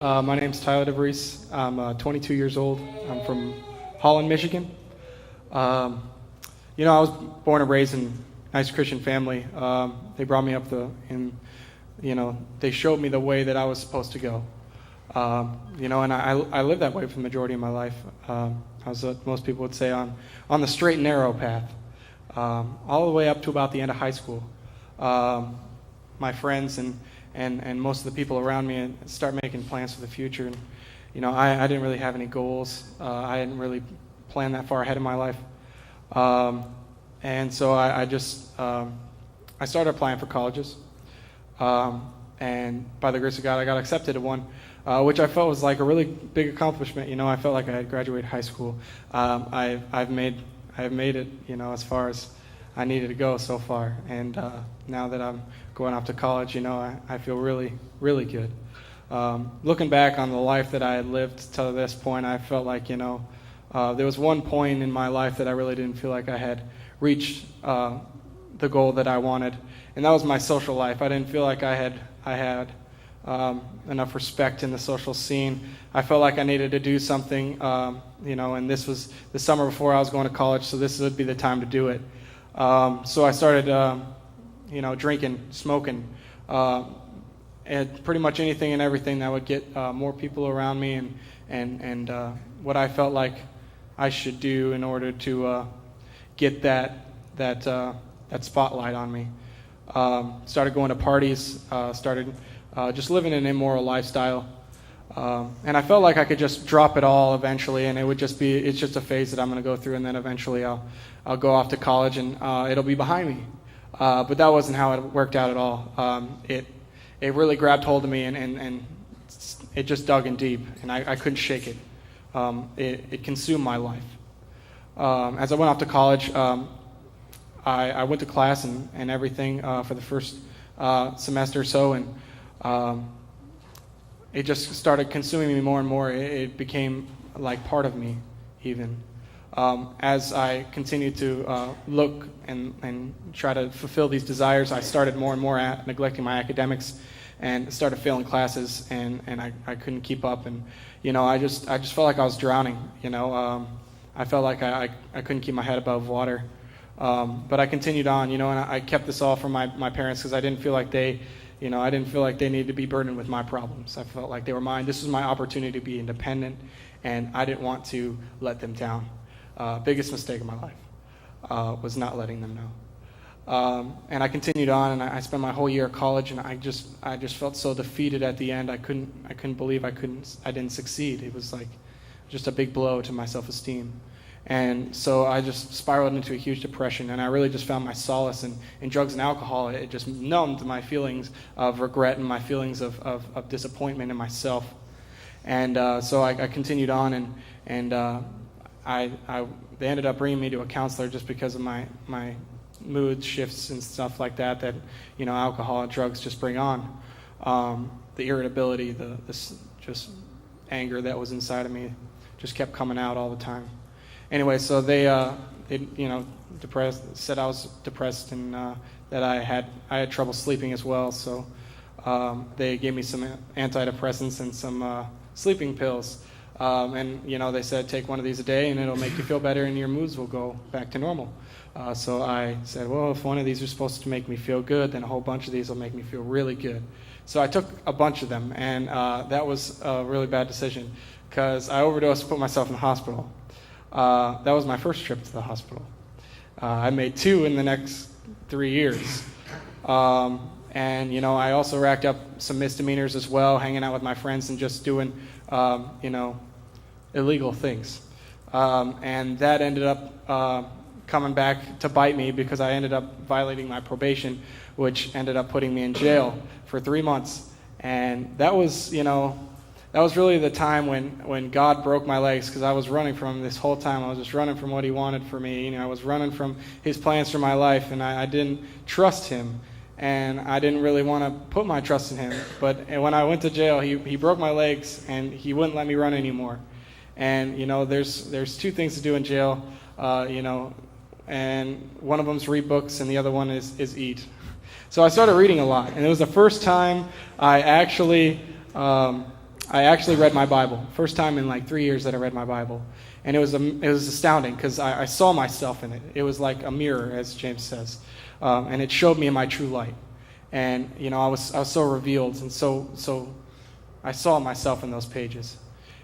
My name's Tyler DeVries. I'm 22 years old. I'm from Holland, Michigan. Um, I was born and raised in a nice Christian family. They brought me up they showed me the way that I was supposed to go. And I lived that way for the majority of my life. I was what most people would say on the straight and narrow path, all the way up to about the end of high school. My friends and most of the people around me start making plans for the future. And, I didn't really have any goals. I didn't really plan that far ahead in my life. And so I started applying for colleges. And by the grace of God, I got accepted to one, which I felt was like a really big accomplishment. I felt like I had graduated high school. I've made it, as far as I needed to go so far. And now that I'm going off to college, I feel really, really good. Looking back on the life that I had lived to this point, I felt like, there was one point in my life that I really didn't feel like I had reached the goal that I wanted, and that was my social life. I didn't feel like I had enough respect in the social scene. I felt like I needed to do something, and this was the summer before I was going to college, so this would be the time to do it. So I started, drinking, smoking, and pretty much anything and everything that would get more people around me and what I felt like I should do in order to get that spotlight on me. Started going to parties, started just living an immoral lifestyle. And I felt like I could just drop it all eventually, and it's just a phase that I'm going to go through, and then eventually I'll go off to college and it'll be behind me. But that wasn't how it worked out at all. It really grabbed hold of me and it just dug in deep, and I couldn't shake it. It consumed my life. As I went off to college, I went to class and everything for the first semester or so, and it just started consuming me more and more. It became like part of me, even. As I continued to look and try to fulfill these desires, I started more and more neglecting my academics and started failing classes, and I couldn't keep up. And, I just felt like I was drowning, I felt like I couldn't keep my head above water. But I continued on, and I kept this all from my parents because I didn't feel like they needed to be burdened with my problems. I felt like they were mine. This was my opportunity to be independent, and I didn't want to let them down. Biggest mistake of my life was not letting them know. And I continued on, and I spent my whole year at college, and I just felt so defeated at the end. I couldn't believe I didn't succeed. It was like just a big blow to my self-esteem. And so I just spiraled into a huge depression, and I really just found my solace in drugs and alcohol. It just numbed my feelings of regret and my feelings of disappointment in myself. And so I continued on, and they ended up bringing me to a counselor just because of my mood shifts and stuff like that alcohol and drugs just bring on. The irritability, this just anger that was inside of me just kept coming out all the time. Anyway, so they said I was depressed and that I had trouble sleeping as well. So they gave me some antidepressants and some sleeping pills. And they said, take one of these a day and it'll make you feel better and your moods will go back to normal. So I said, well, if one of these are supposed to make me feel good, then a whole bunch of these will make me feel really good. So I took a bunch of them, and that was a really bad decision because I overdosed and put myself in the hospital. That was my first trip to the hospital. I made 2 in the next 3 years. And, I also racked up some misdemeanors as well, hanging out with my friends and just doing, illegal things. And that ended up coming back to bite me because I ended up violating my probation, which ended up putting me in jail for 3 months. And that was really the time when God broke my legs, because I was running from him this whole time. I was just running from what he wanted for me. I was running from his plans for my life, and I didn't trust him. And I didn't really want to put my trust in him. But when I went to jail, he broke my legs, and he wouldn't let me run anymore. And, there's 2 things to do in jail, and one of them's read books, and the other one is eat. So I started reading a lot, and it was the first time I actually I actually read my Bible. First time in like 3 years that I read my Bible. And it was astounding because I saw myself in it. It was like a mirror, as James says. And it showed me in my true light. And, I was so revealed, and so I saw myself in those pages.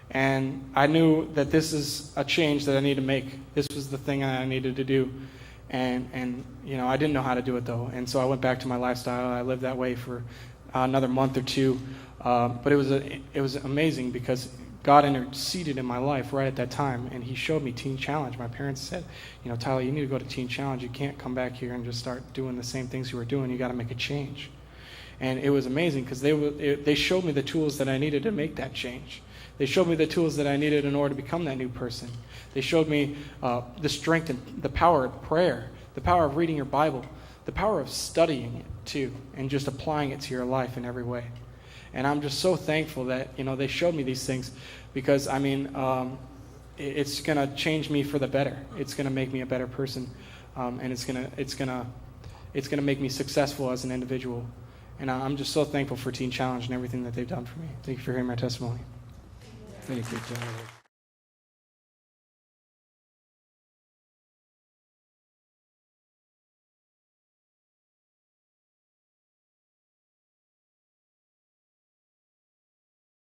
And I knew that this is a change that I need to make. This was the thing I needed to do. And I didn't know how to do it, though. And so I went back to my lifestyle. I lived that way for another month or two. But it was amazing because God interceded in my life right at that time, and he showed me Teen Challenge. My parents said, Tyler, you need to go to Teen Challenge. You can't come back here and just start doing the same things you were doing. You got to make a change. And it was amazing because they showed me the tools that I needed to make that change. They showed me the tools that I needed in order to become that new person. They showed me the strength and the power of prayer, the power of reading your Bible, the power of studying it too, and just applying it to your life in every way. And I'm just so thankful that, they showed me these things because, it's going to change me for the better. It's going to make me a better person, and it's going to make me successful as an individual. And I'm just so thankful for Teen Challenge and everything that they've done for me. Thank you for hearing my testimony. Thank you, Tyler.